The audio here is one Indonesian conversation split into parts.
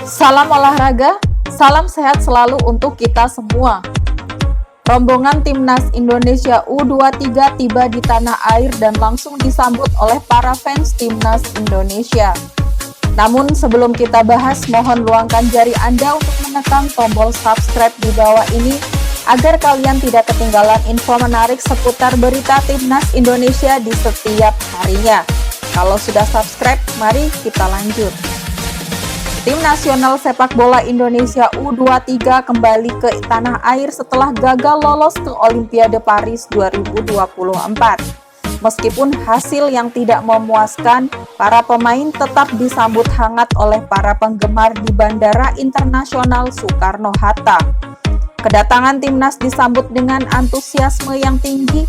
Salam olahraga, salam sehat selalu untuk kita semua. Rombongan Timnas Indonesia U23 tiba di tanah air dan langsung disambut oleh para fans Timnas Indonesia. Namun sebelum kita bahas, mohon luangkan jari Anda untuk menekan tombol subscribe di bawah ini agar kalian tidak ketinggalan info menarik seputar berita Timnas Indonesia di setiap harinya. Kalau sudah subscribe, mari kita lanjut. Tim nasional sepak bola Indonesia U23 kembali ke tanah air setelah gagal lolos ke Olimpiade Paris 2024. Meskipun hasil yang tidak memuaskan, para pemain tetap disambut hangat oleh para penggemar di Bandara Internasional Soekarno-Hatta. Kedatangan timnas disambut dengan antusiasme yang tinggi,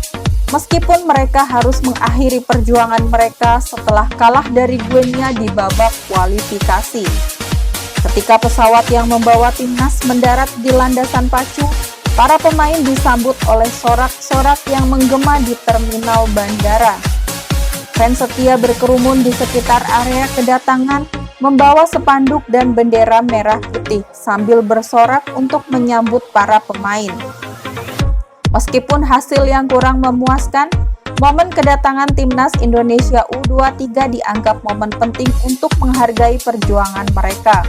meskipun mereka harus mengakhiri perjuangan mereka setelah kalah dari Guinea di babak kualifikasi. Ketika pesawat yang membawa timnas mendarat di landasan pacu, para pemain disambut oleh sorak-sorak yang menggema di terminal bandara. Fans setia berkerumun di sekitar area kedatangan, membawa spanduk dan bendera merah putih sambil bersorak untuk menyambut para pemain. Meskipun hasil yang kurang memuaskan, momen kedatangan Timnas Indonesia U23 dianggap momen penting untuk menghargai perjuangan mereka.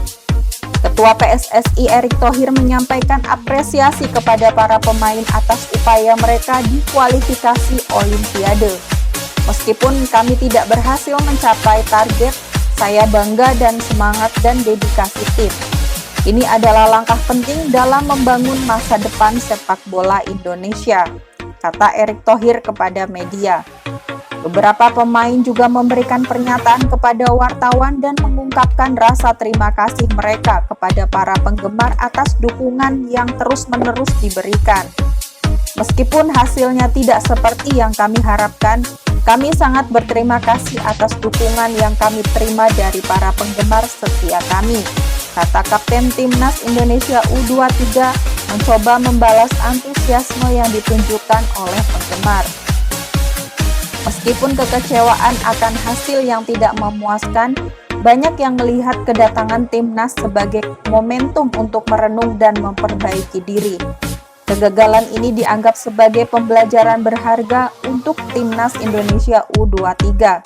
Ketua PSSI Erick Thohir menyampaikan apresiasi kepada para pemain atas upaya mereka di kualifikasi Olimpiade. Meskipun kami tidak berhasil mencapai target, saya bangga dan semangat dan dedikasi tim. Ini adalah langkah penting dalam membangun masa depan sepak bola Indonesia, kata Erick Thohir kepada media. Beberapa pemain juga memberikan pernyataan kepada wartawan dan mengungkapkan rasa terima kasih mereka kepada para penggemar atas dukungan yang terus-menerus diberikan. Meskipun hasilnya tidak seperti yang kami harapkan, kami sangat berterima kasih atas dukungan yang kami terima dari para penggemar setia kami, kata Kapten Timnas Indonesia U23 mencoba membalas antusiasme yang ditunjukkan oleh penggemar. Meskipun kekecewaan akan hasil yang tidak memuaskan, banyak yang melihat kedatangan timnas sebagai momentum untuk merenung dan memperbaiki diri. Kegagalan ini dianggap sebagai pembelajaran berharga untuk Timnas Indonesia U23,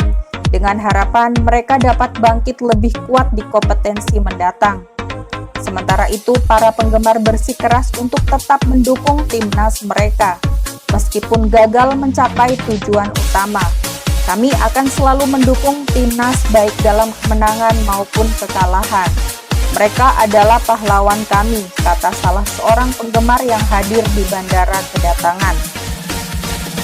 dengan harapan mereka dapat bangkit lebih kuat di kompetensi mendatang. Sementara itu, para penggemar bersikeras untuk tetap mendukung timnas mereka. Meskipun gagal mencapai tujuan utama, kami akan selalu mendukung timnas baik dalam kemenangan maupun kekalahan. Mereka adalah pahlawan kami, kata salah seorang penggemar yang hadir di bandara kedatangan.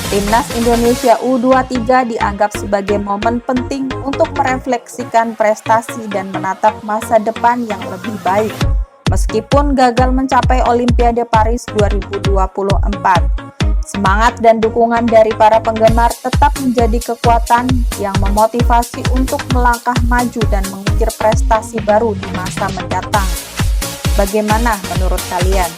Timnas Indonesia U23 dianggap sebagai momen penting untuk merefleksikan prestasi dan menatap masa depan yang lebih baik, meskipun gagal mencapai Olimpiade Paris 2024. Semangat dan dukungan dari para penggemar tetap menjadi kekuatan yang memotivasi untuk melangkah maju dan mengukir prestasi baru di masa mendatang. Bagaimana menurut kalian?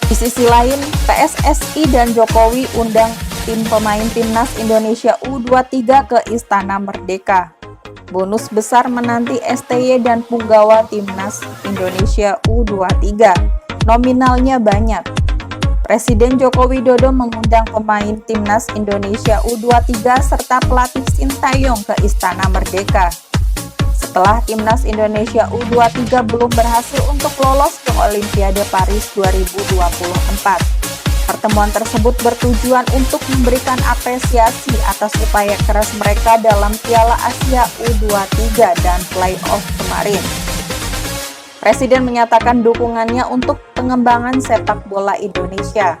Di sisi lain, PSSI dan Jokowi undang tim pemain Timnas Indonesia U23 ke Istana Merdeka. Bonus besar menanti STY dan punggawa Timnas Indonesia U23. Nominalnya banyak. Presiden Joko Widodo mengundang pemain Timnas Indonesia U23 serta pelatih Sintayong ke Istana Merdeka. Setelah Timnas Indonesia U23 belum berhasil untuk lolos ke Olimpiade Paris 2024. Pertemuan tersebut bertujuan untuk memberikan apresiasi atas upaya keras mereka dalam Piala Asia U23 dan playoff kemarin. Presiden menyatakan dukungannya untuk pengembangan sepak bola Indonesia.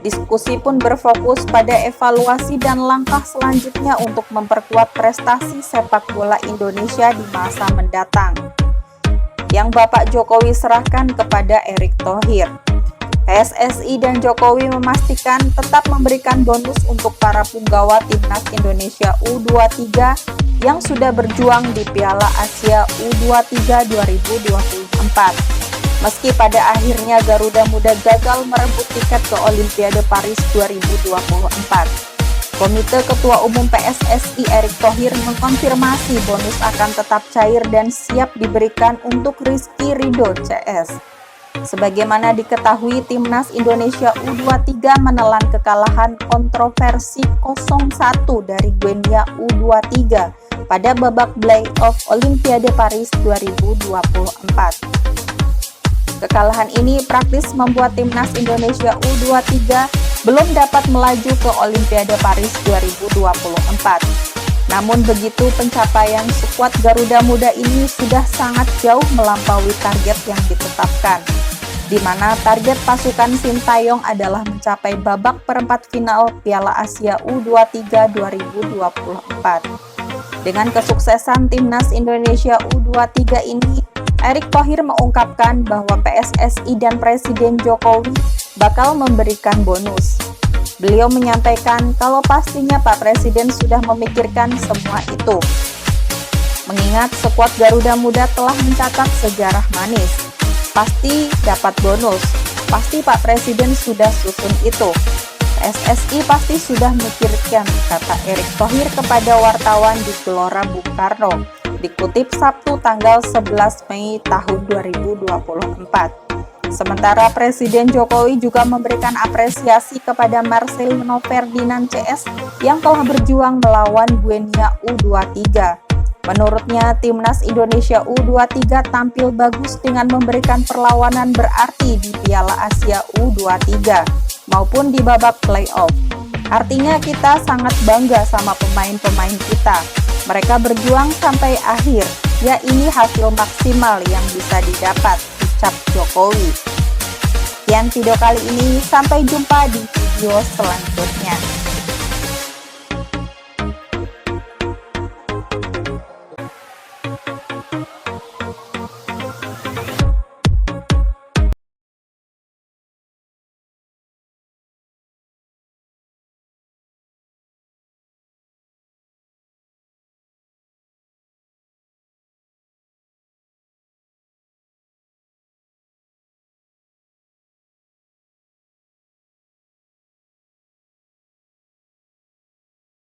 Diskusi pun berfokus pada evaluasi dan langkah selanjutnya untuk memperkuat prestasi sepak bola Indonesia di masa mendatang, yang Bapak Jokowi serahkan kepada Erick Thohir. PSSI dan Jokowi memastikan tetap memberikan bonus untuk para punggawa Timnas Indonesia U23 yang sudah berjuang di Piala Asia U23 2024. Meski pada akhirnya Garuda Muda gagal merebut tiket ke Olimpiade Paris 2024. Komite Ketua Umum PSSI Erick Thohir mengkonfirmasi bonus akan tetap cair dan siap diberikan untuk Rizky Ridho CS. Sebagaimana diketahui, Timnas Indonesia U23 menelan kekalahan kontroversi 0-1 dari Guinea U23 pada babak play-off Olimpiade Paris 2024. Kekalahan ini praktis membuat Timnas Indonesia U23 belum dapat melaju ke Olimpiade Paris 2024. Namun begitu, pencapaian skuad Garuda Muda ini sudah sangat jauh melampaui target yang ditetapkan, di mana target pasukan Sintayong adalah mencapai babak perempat final Piala Asia U23 2024. Dengan kesuksesan Timnas Indonesia U23 ini, Erick Thohir mengungkapkan bahwa PSSI dan Presiden Jokowi bakal memberikan bonus. Beliau menyampaikan kalau pastinya Pak Presiden sudah memikirkan semua itu. Mengingat skuad Garuda Muda telah mencatat sejarah manis, pasti dapat bonus. Pasti Pak Presiden sudah susun itu. PSSI pasti sudah memikirkan, kata Erick Thohir kepada wartawan di Gelora Bung Karno, dikutip Sabtu tanggal 11 Mei tahun 2024. Sementara Presiden Jokowi juga memberikan apresiasi kepada Marcelino Ferdinand CS yang telah berjuang melawan Guinea U23. Menurutnya, Timnas Indonesia U23 tampil bagus dengan memberikan perlawanan berarti di Piala Asia U23 maupun di babak play-off. Artinya kita sangat bangga sama pemain-pemain kita. Mereka berjuang sampai akhir. Ya, ini hasil maksimal yang bisa didapat, ucap Jokowi. Sekian video kali ini, sampai jumpa di video selanjutnya.